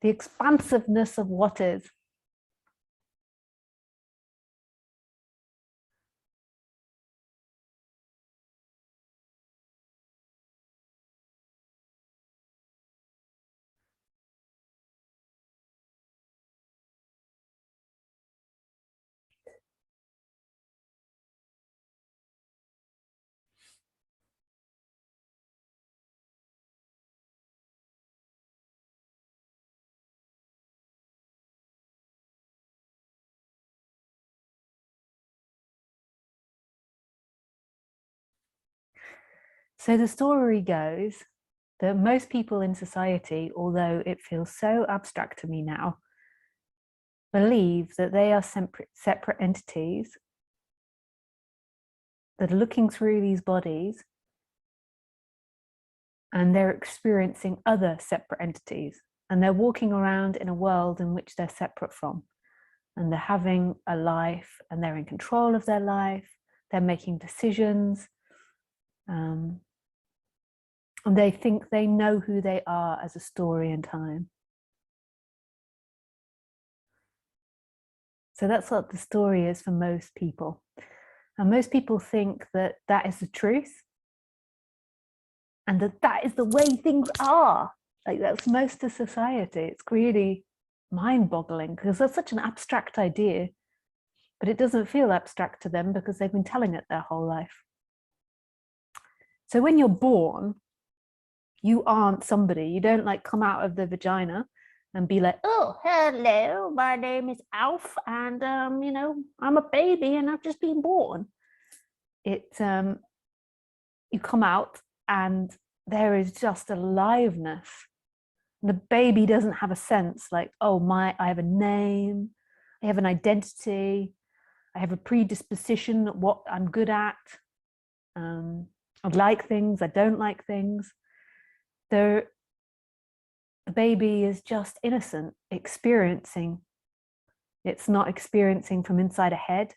the expansiveness of what is. So the story goes that most people in society, although it feels so abstract to me now, believe that they are separate entities that are looking through these bodies and they're experiencing other separate entities, and they're walking around in a world in which they're separate from, and they're having a life and they're in control of their life, they're making decisions, and they think they know who they are as a story in time. So that's what the story is for most people. And most people think that that is the truth and that that is the way things are. Like, that's most of society. It's really mind-boggling because that's such an abstract idea, but it doesn't feel abstract to them because they've been telling it their whole life. So when you're born, you aren't somebody. You don't like come out of the vagina and be like, oh, hello, my name is Alf, and you know, I'm a baby and I've just been born. You come out and there is just aliveness. The baby doesn't have a sense like, oh, I have a name, I have an identity, I have a predisposition, what I'm good at. I like things, I don't like things. The baby is just innocent, experiencing. It's not experiencing from inside a head.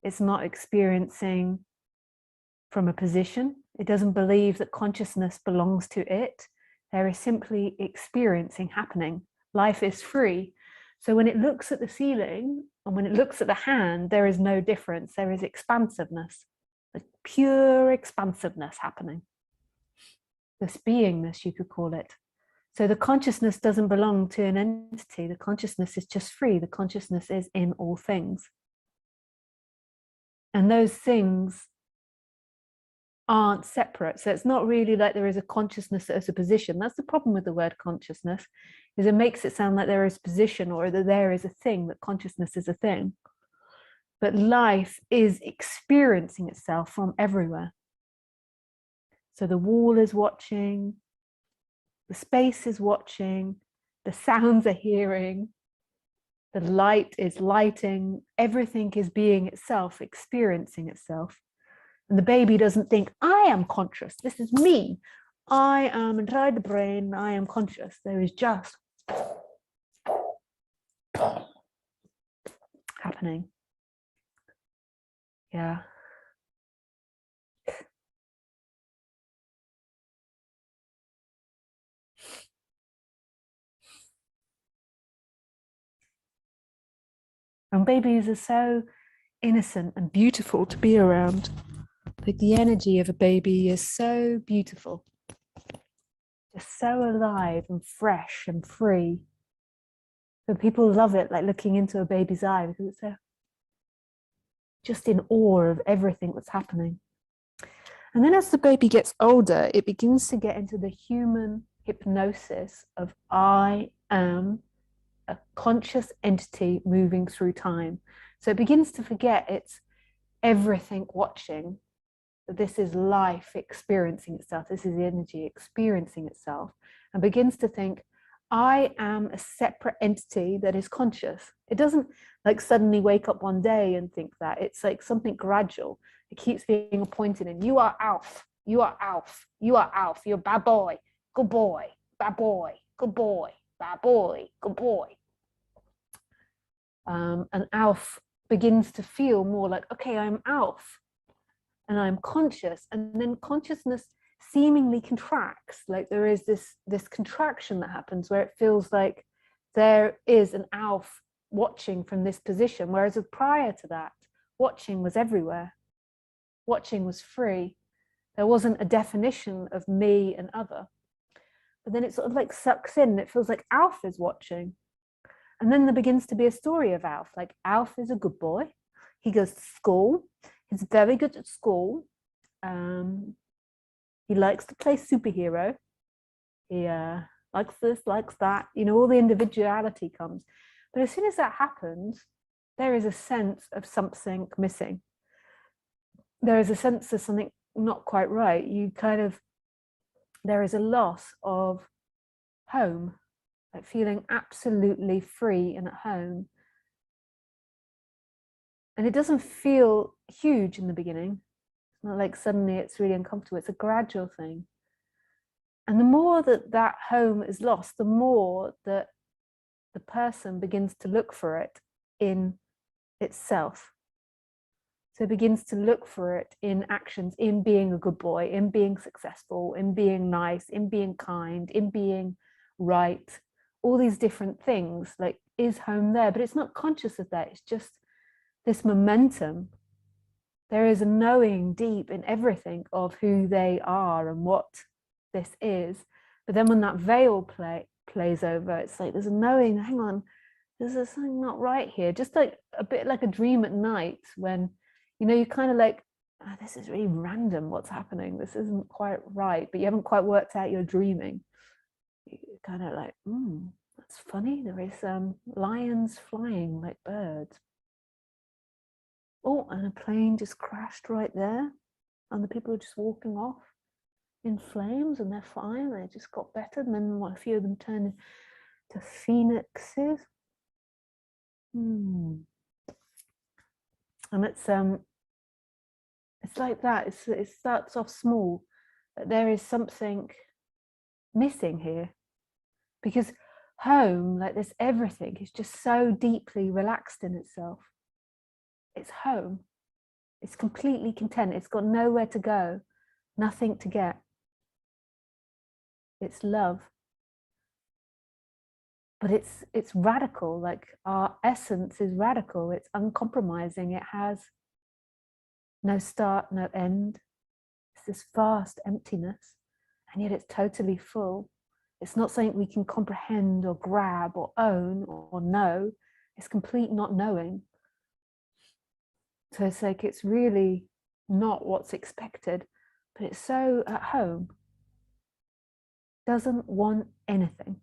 It's not experiencing from a position. It doesn't believe that consciousness belongs to it. There is simply experiencing happening. Life is free. So when it looks at the ceiling and when it looks at the hand, there is no difference. There is expansiveness, like pure expansiveness happening. This beingness, you could call it. So the consciousness doesn't belong to an entity. The consciousness is just free. The consciousness is in all things. And those things aren't separate. So it's not really like there is a consciousness as a position. That's the problem with the word consciousness, is it makes it sound like there is position or that there is a thing, that consciousness is a thing. But life is experiencing itself from everywhere. So the wall is watching, the space is watching, the sounds are hearing, the light is lighting, everything is being itself, experiencing itself. And the baby doesn't think, I am conscious, this is me. I am inside the brain, I am conscious. There is just happening. Yeah. And babies are so innocent and beautiful to be around. Like, the energy of a baby is so beautiful. Just so alive and fresh and free. So people love it, like looking into a baby's eye, because it's so just in awe of everything that's happening. And then as the baby gets older, it begins to get into the human hypnosis of I am a conscious entity moving through time. So it begins to forget it's everything watching. This is life experiencing itself. This is energy experiencing itself, and begins to think, I am a separate entity that is conscious. It doesn't like suddenly wake up one day and think that. It's like something gradual. It keeps being appointed in. You are Alf. You are Alf. You are Alf. You're bad boy. Good boy. Bad boy. Good boy. Bad boy. Good boy. And Alf begins to feel more like, okay, I'm Alf and I'm conscious. And then consciousness seemingly contracts. Like there is this contraction that happens where it feels like there is an Alf watching from this position, whereas prior to that, watching was everywhere. Watching was free. There wasn't a definition of me and other. But then it sort of like sucks in. It feels like Alf is watching. And then there begins to be a story of Alf. Like, Alf is a good boy. He goes to school. He's very good at school. He likes to play superhero. He likes this, likes that. You know, all the individuality comes. But as soon as that happens, there is a sense of something missing. There is a sense of something not quite right. There is a loss of home, like feeling absolutely free and at home. And it doesn't feel huge in the beginning. It's not like suddenly it's really uncomfortable. It's a gradual thing. And the more that that home is lost, the more that the person begins to look for it in itself. So it begins to look for it in actions, in being a good boy, in being successful, in being nice, in being kind, in being right. All these different things, like, is home there? But it's not conscious of that. It's just this momentum. There is a knowing deep in everything of who they are and what this is. But then when that veil plays over, it's like there's a knowing, hang on, there's something not right here. Just like a bit like a dream at night when, you know, you're kind of like, oh, this is really random, what's happening? This isn't quite right, but you haven't quite worked out you're dreaming. You're kind of like, that's funny. There is lions flying like birds. Oh, and a plane just crashed right there. And the people are just walking off in flames and they're fine. They just got better. And then a few of them turned into phoenixes. And it's like that. It starts off small, but there is something missing here, because home, like this, everything is just so deeply relaxed in itself. It's home. It's completely content. It's got nowhere to go, nothing to get. It's love. But it's radical. Like, our essence is radical. It's uncompromising. It has no start, no end. It's this vast emptiness, and yet it's totally full. It's not something we can comprehend or grab or own or know. It's complete not knowing. So it's like, it's really not what's expected, but it's so at home. Doesn't want anything.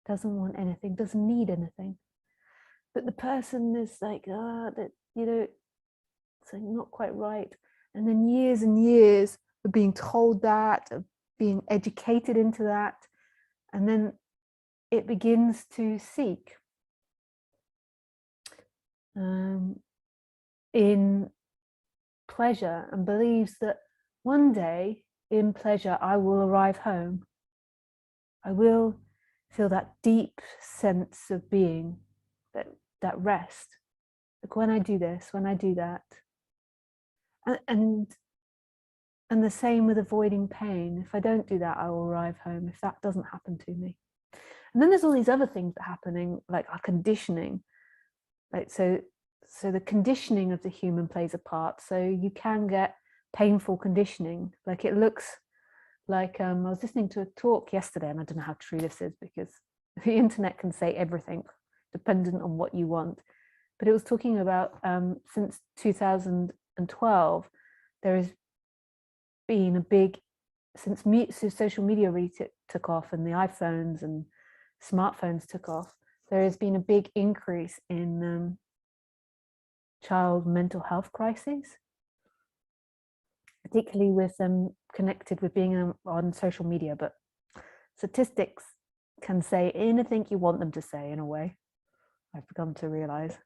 Doesn't want anything, doesn't need anything. But the person is like, that, you know, it's like not quite right. And then years and years of being told that, of being educated into that. And then it begins to seek in pleasure, and believes that one day in pleasure I will arrive home. I will feel that deep sense of being, that rest. Like, when I do this, when I do that. And the same with avoiding pain. If I don't do that, I will arrive home, if that doesn't happen to me. And then there's all these other things that are happening, like our conditioning. Like, so the conditioning of the human plays a part. So you can get painful conditioning. Like, it looks like, I was listening to a talk yesterday, and I don't know how true this is, because the internet can say everything dependent on what you want. But it was talking about since 2012, there has been a big, since social media really took off and the iPhones and smartphones took off, there has been a big increase in child mental health crises, particularly with connected with being on social media. But statistics can say anything you want them to say, in a way, I've begun to realize.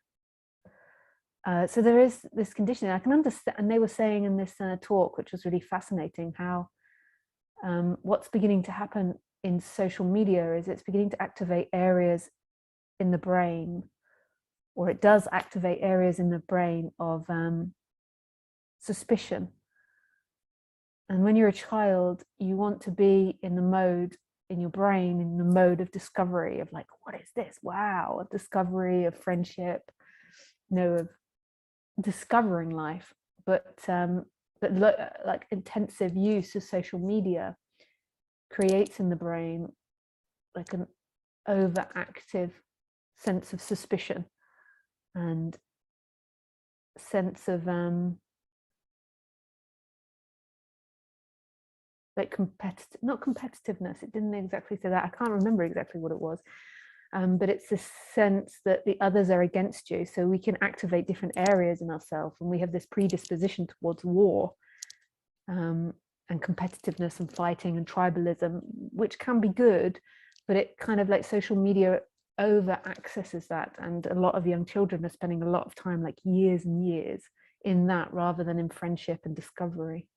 So there is this conditioning. I can understand, and they were saying in this talk, which was really fascinating, how what's beginning to happen in social media is it's beginning to activate areas in the brain, or it does activate areas in the brain of suspicion. And when you're a child, you want to be in the mode in your brain in the mode of discovery, of like, what is this? Wow, a discovery of friendship, of discovering life. But like intensive use of social media creates in the brain like an overactive sense of suspicion and sense of like not competitiveness, it didn't exactly say that, I can't remember exactly what it was, but it's this sense that the others are against you, so we can activate different areas in ourselves, and we have this predisposition towards war and competitiveness and fighting and tribalism, which can be good, but it kind of like social media over accesses that, and a lot of young children are spending a lot of time, like years and years, in that rather than in friendship and discovery.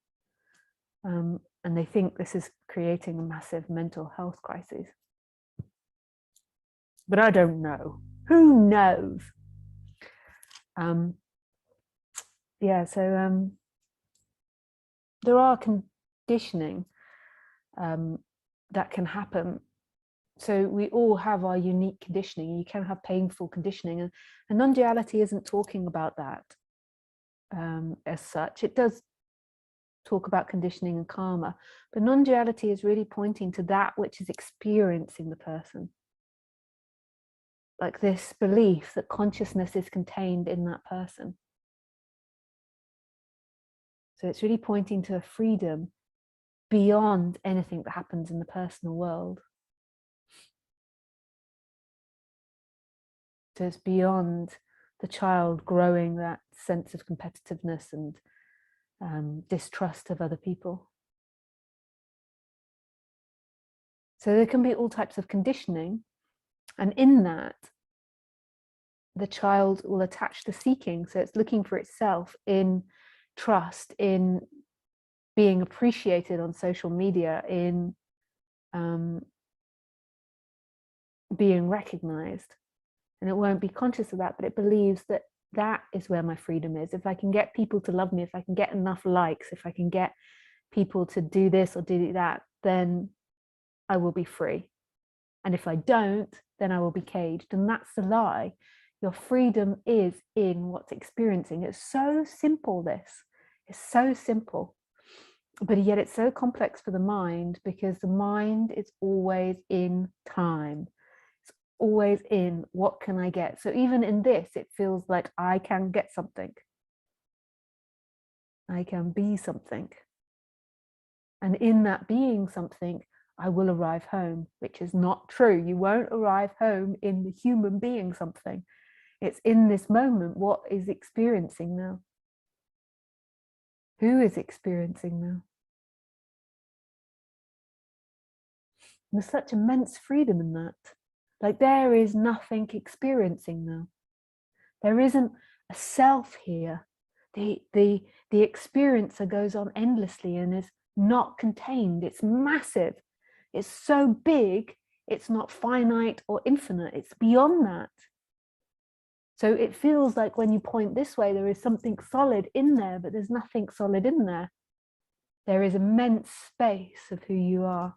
And they think this is creating a massive mental health crisis. But I don't know. Who knows? Yeah, so there are conditioning that can happen. So we all have our unique conditioning. You can have painful conditioning, and non-duality isn't talking about that as such. It does talk about conditioning and karma, but non-duality is really pointing to that which is experiencing the person. Like this belief that consciousness is contained in that person. So it's really pointing to a freedom beyond anything that happens in the personal world. So it's beyond the child growing that sense of competitiveness and distrust of other people. So there can be all types of conditioning, and in that, the child will attach to seeking. So it's looking for itself in trust, in being appreciated on social media, in being recognized. And it won't be conscious of that, but it believes that that is where my freedom is. If I can get people to love me, if I can get enough likes, if I can get people to do this or do that, then I will be free. And if I don't, then I will be caged. And that's the lie. Your freedom is in what's experiencing. It's so simple, this. It's so simple. But yet it's so complex for the mind, because the mind is always in time. It's always in what can I get. So even in this, it feels like I can get something. I can be something. And in that being something, I will arrive home, which is not true. You won't arrive home in the human being something. It's in this moment, what is experiencing now? Who is experiencing now? There's such immense freedom in that. Like there is nothing experiencing now. There isn't a self here. The experiencer goes on endlessly and is not contained. It's massive. It's so big, it's not finite or infinite. It's beyond that. So it feels like when you point this way, there is something solid in there, but there's nothing solid in there. There is immense space of who you are.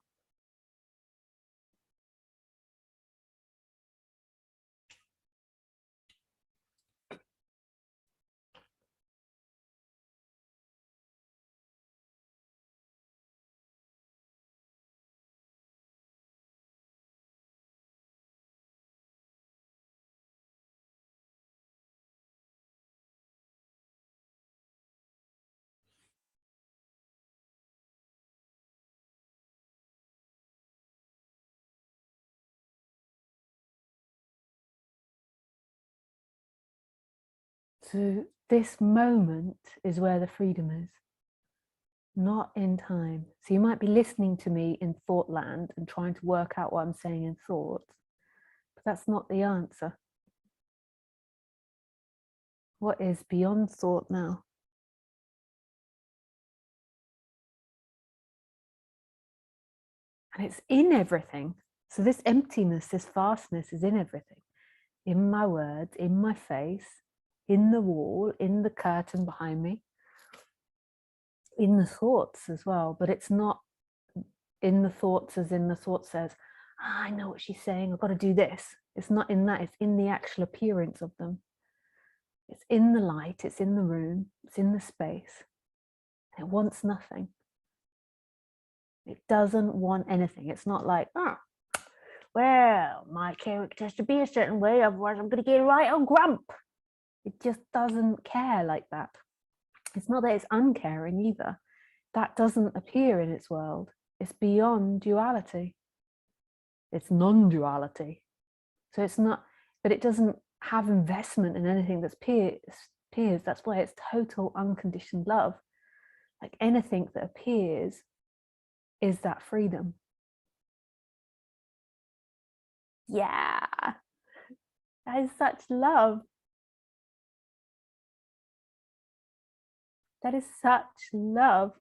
So this moment is where the freedom is, not in time. So you might be listening to me in thought land and trying to work out what I'm saying in thoughts, but that's not the answer. What is beyond thought now? And it's in everything. So this emptiness, this vastness is in everything. In my words, in my face, in the wall, in the curtain behind me, in the thoughts as well. But it's not in the thoughts, as in the thought says, I know what she's saying, I've got to do this. It's not in that, it's in the actual appearance of them. It's in the light, it's in the room, it's in the space. It wants nothing. It doesn't want anything. It's not like, oh, well, my character has to be a certain way, otherwise I'm going to get right on grump. It just doesn't care like that. It's not that it's uncaring either. That doesn't appear in its world. It's beyond duality. It's non-duality. So it's not, but it doesn't have investment in anything that's appears. That's why it's total unconditioned love. Like anything that appears is that freedom. Yeah, that is such love. That is such love.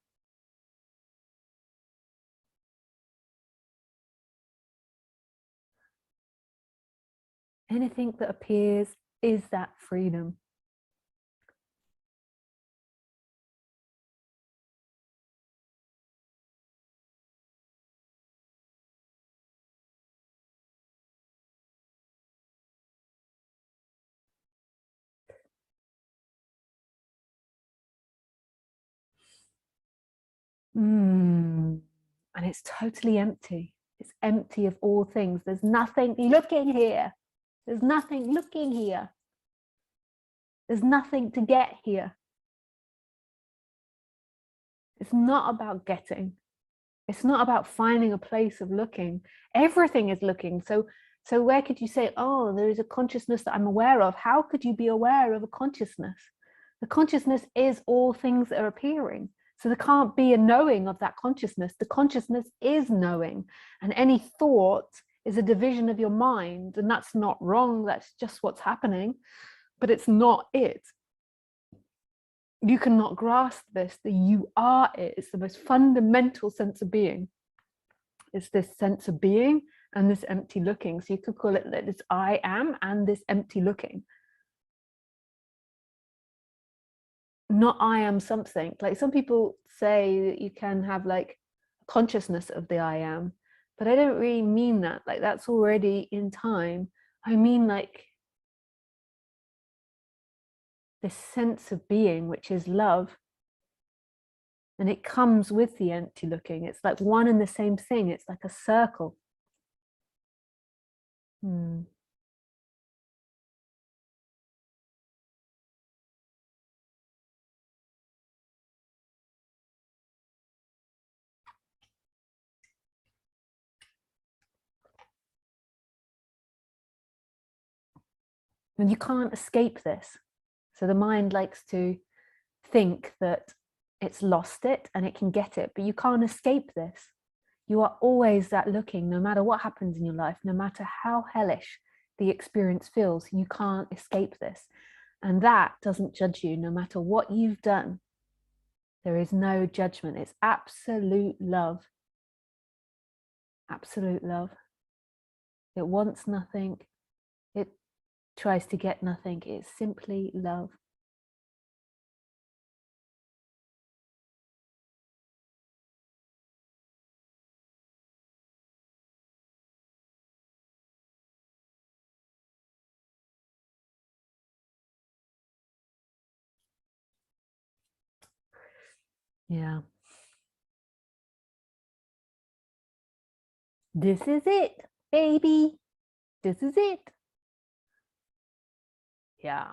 Anything that appears is that freedom. And it's totally empty. It's empty of all things. There's nothing looking here. There's nothing looking here. There's nothing to get here. It's not about getting. It's not about finding a place of looking. Everything is looking. So where could you say, oh, there is a consciousness that I'm aware of? How could you be aware of a consciousness? The consciousness is all things that are appearing. So there can't be a knowing of that consciousness. The consciousness is knowing. And any thought is a division of your mind. And that's not wrong. That's just what's happening. But it's not it. You cannot grasp this, that you are it. It's the most fundamental sense of being. It's this sense of being and this empty looking. So you could call it that it's I am and this empty looking. Not I am something. Like some people say that you can have like consciousness of the I am, but I don't really mean that. Like that's already in time. I mean like this sense of being, which is love. And it comes with the empty looking. It's like one and the same thing. It's like a circle. And you can't escape this. So the mind likes to think that it's lost it and it can get it, but you can't escape this. You are always that looking, no matter what happens in your life, no matter how hellish the experience feels, you can't escape this. And that doesn't judge you, no matter what you've done. There is no judgment. It's absolute love. Absolute love. It wants nothing. It tries to get nothing. It's simply love. Yeah. This is it, baby. This is it. Yeah.